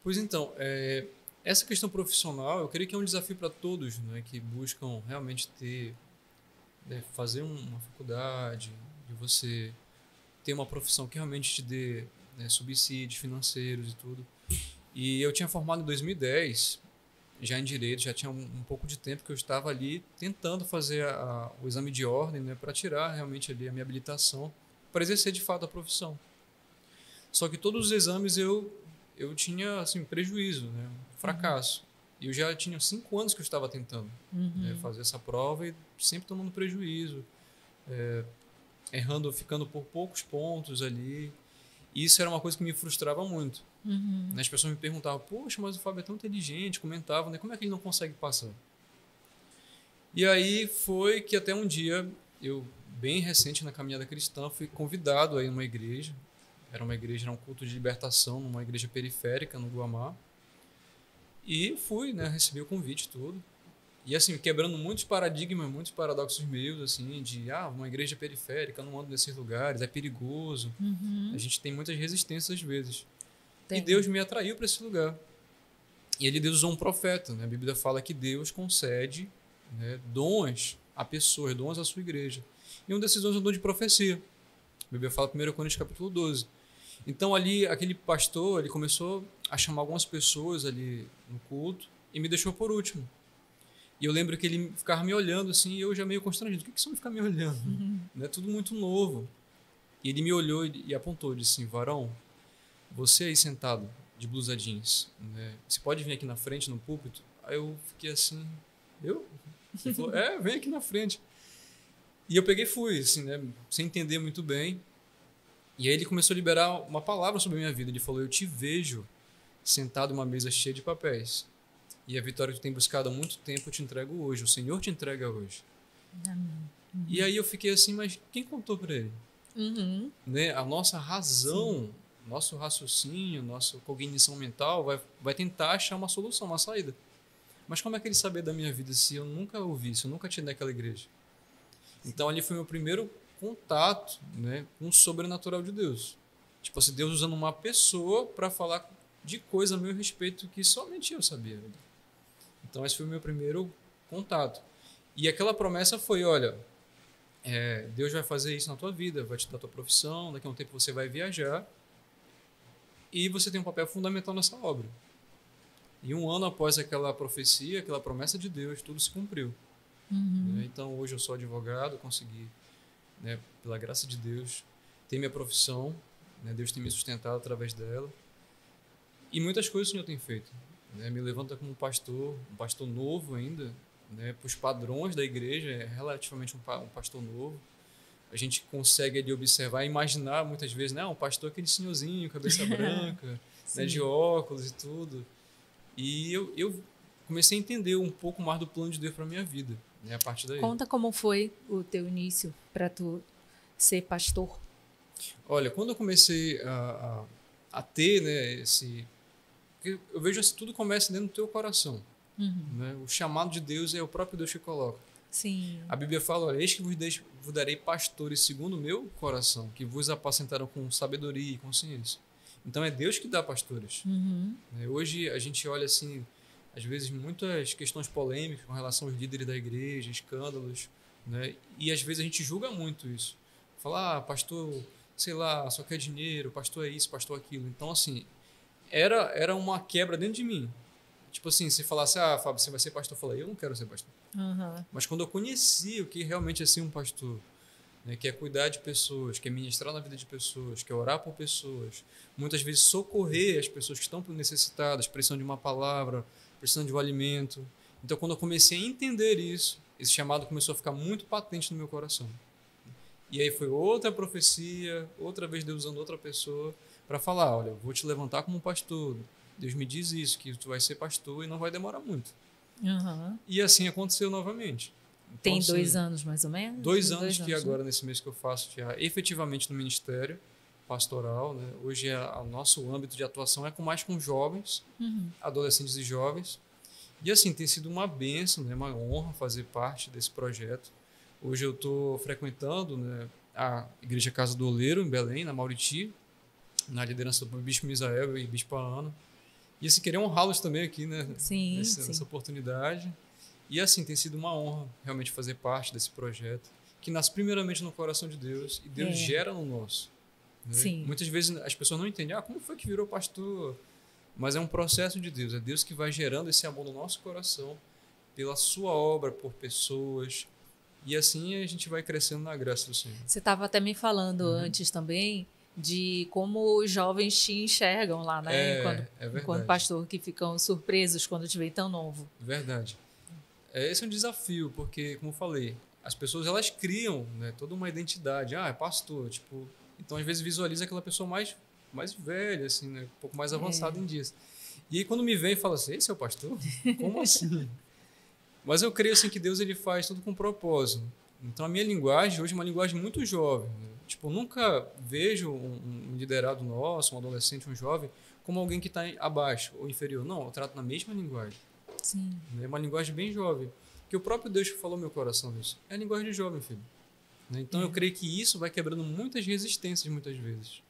Pois então, essa questão profissional, eu creio que é um desafio para todos, né, que buscam realmente ter, né, fazer uma faculdade, de você ter uma profissão que realmente te dê, né, subsídios financeiros e tudo. E eu tinha formado em 2010, já em direito, já tinha um pouco de tempo que eu estava ali tentando fazer o exame de ordem, né, para tirar realmente ali a minha habilitação, para exercer de fato a profissão. Só que todos os exames eu tinha assim prejuízo, né, fracasso. E eu já tinha 5 anos que eu estava tentando, né, fazer essa prova e sempre tomando prejuízo, errando, ficando por poucos pontos ali. E isso era uma coisa que me frustrava muito. As pessoas me perguntavam, poxa, mas o Fábio é tão inteligente, comentavam, né? Como é que ele não consegue passar? E aí foi que até um dia, eu, bem recente na caminhada cristã, fui convidado aí numa igreja. Era um culto de libertação, numa igreja periférica, no Guamá. E fui, né? Recebi o convite todo. E assim, quebrando muitos paradigmas, muitos paradoxos meus, assim, de, uma igreja periférica, não ando nesses lugares, é perigoso. A gente tem muitas resistências às vezes. E Tem. Deus me atraiu para esse lugar. E ele Deus usou um profeta, né? A Bíblia fala que Deus concede, né, dons a pessoas, dons à sua igreja. E um desses dons é o dom de profecia. A Bíblia fala em 1 Coríntios capítulo 12. Então ali, aquele pastor, ele começou a chamar algumas pessoas ali no culto e me deixou por último. E eu lembro que ele ficava me olhando assim, e eu já meio constrangido. O que você vai ficar me olhando? Né? Tudo muito novo. E ele me olhou e apontou, disse assim, varão, você aí sentado de blusa jeans, né? Você pode vir aqui na frente, no púlpito? Aí eu fiquei assim, eu? Ele falou, vem aqui na frente. E eu peguei e fui, assim, né? Sem entender muito bem. E aí ele começou a liberar uma palavra sobre a minha vida. Ele falou, eu te vejo sentado em uma mesa cheia de papéis. E a vitória que tu tem buscado há muito tempo eu te entrego hoje. O Senhor te entrega hoje. Amém. E aí eu fiquei assim, mas quem contou para ele? Né? A nossa Sim. razão, nosso raciocínio, nossa cognição mental vai tentar achar uma solução, uma saída. Mas como é que ele sabia da minha vida se eu nunca ouvi, se eu nunca tinha ido naquela igreja? Então ali foi meu primeiro contato, né, com o sobrenatural de Deus. Tipo assim, Deus usando uma pessoa para falar de coisa a meu respeito que somente eu sabia. Então esse foi o meu primeiro contato. E aquela promessa foi, olha, Deus vai fazer isso na tua vida, vai te dar a tua profissão, daqui a um tempo você vai viajar e você tem um papel fundamental nessa obra. E um ano após aquela profecia, aquela promessa de Deus, tudo se cumpriu. Né? Então hoje eu sou advogado, consegui, né, pela graça de Deus, ter minha profissão, né? Deus tem me sustentado através dela. E muitas coisas o Senhor tem feito. Né? Me levanta como um pastor novo ainda, né? Para os padrões da igreja, é relativamente um pastor novo. A gente consegue ali observar e imaginar muitas vezes, né? Um pastor aquele senhorzinho, cabeça branca, né? De Sim. óculos e tudo. E eu comecei a entender um pouco mais do plano de Deus para minha vida, né? A partir daí. Conta como foi o teu início para tu ser pastor. Olha, quando eu comecei a ter, né, porque eu vejo assim, tudo começa dentro do teu coração. Né? O chamado de Deus é o próprio Deus que coloca. Sim. A Bíblia fala, olha, eis que vos darei pastores segundo o meu coração, que vos apacentarão com sabedoria e consciência. Então é Deus que dá pastores. Né? Hoje a gente olha assim, às vezes muitas questões polêmicas com relação aos líderes da igreja, escândalos, né? E às vezes a gente julga muito isso. Fala, pastor, sei lá, só quer dinheiro, pastor é isso, pastor é aquilo. Então assim, era uma quebra dentro de mim. Tipo assim, se falasse, Fábio, você vai ser pastor, eu falei, eu não quero ser pastor. Mas quando eu conheci o que realmente é ser um pastor, né, que é cuidar de pessoas, que é ministrar na vida de pessoas, que é orar por pessoas, muitas vezes socorrer as pessoas que estão necessitadas, precisando de uma palavra, precisando de um alimento. Então, quando eu comecei a entender isso, esse chamado começou a ficar muito patente no meu coração. E aí foi outra profecia, outra vez Deus usando outra pessoa para falar, olha, eu vou te levantar como pastor. Deus me diz isso, que tu vai ser pastor e não vai demorar muito. E assim aconteceu novamente. Então, Tem assim, 2 anos mais ou menos? 2 anos que Né? agora, nesse mês que eu faço já efetivamente no ministério pastoral, né? Hoje o nosso âmbito de atuação é mais com jovens, adolescentes e jovens. E assim, tem sido uma bênção, né? Uma honra fazer parte desse projeto. Hoje eu estou frequentando, né, a Igreja Casa do Oleiro, em Belém, na Mauriti, na liderança do Bispo Misael e Bispo Ana. E assim, queria honrá-los também aqui, né? Sim, Nessa oportunidade. E assim, tem sido uma honra realmente fazer parte desse projeto, que nasce primeiramente no coração de Deus e Deus gera no nosso. Né? Sim. Muitas vezes as pessoas não entendem, como foi que virou pastor? Mas é um processo de Deus, é Deus que vai gerando esse amor no nosso coração, pela sua obra, por pessoas, e assim a gente vai crescendo na graça do Senhor. Você estava até me falando antes também de como os jovens te enxergam lá, né? Enquanto pastor, que ficam surpresos quando te veem tão novo. Verdade. Esse é um desafio, porque, como eu falei, as pessoas elas criam, né, toda uma identidade. É pastor, tipo... Então, às vezes, visualiza aquela pessoa mais velha, assim, né, um pouco mais avançada em dias. E aí, quando me vem e fala assim, esse é o pastor? Como assim? Mas eu creio assim, que Deus ele faz tudo com propósito. Então, a minha linguagem hoje é uma linguagem muito jovem. Né? Tipo, eu nunca vejo um liderado nosso, um adolescente, um jovem, como alguém que está abaixo ou inferior. Não, eu trato na mesma linguagem. Sim. É uma linguagem bem jovem. Que o próprio Deus falou no meu coração isso. É a linguagem de jovem, filho. Então, eu creio que isso vai quebrando muitas resistências, muitas vezes.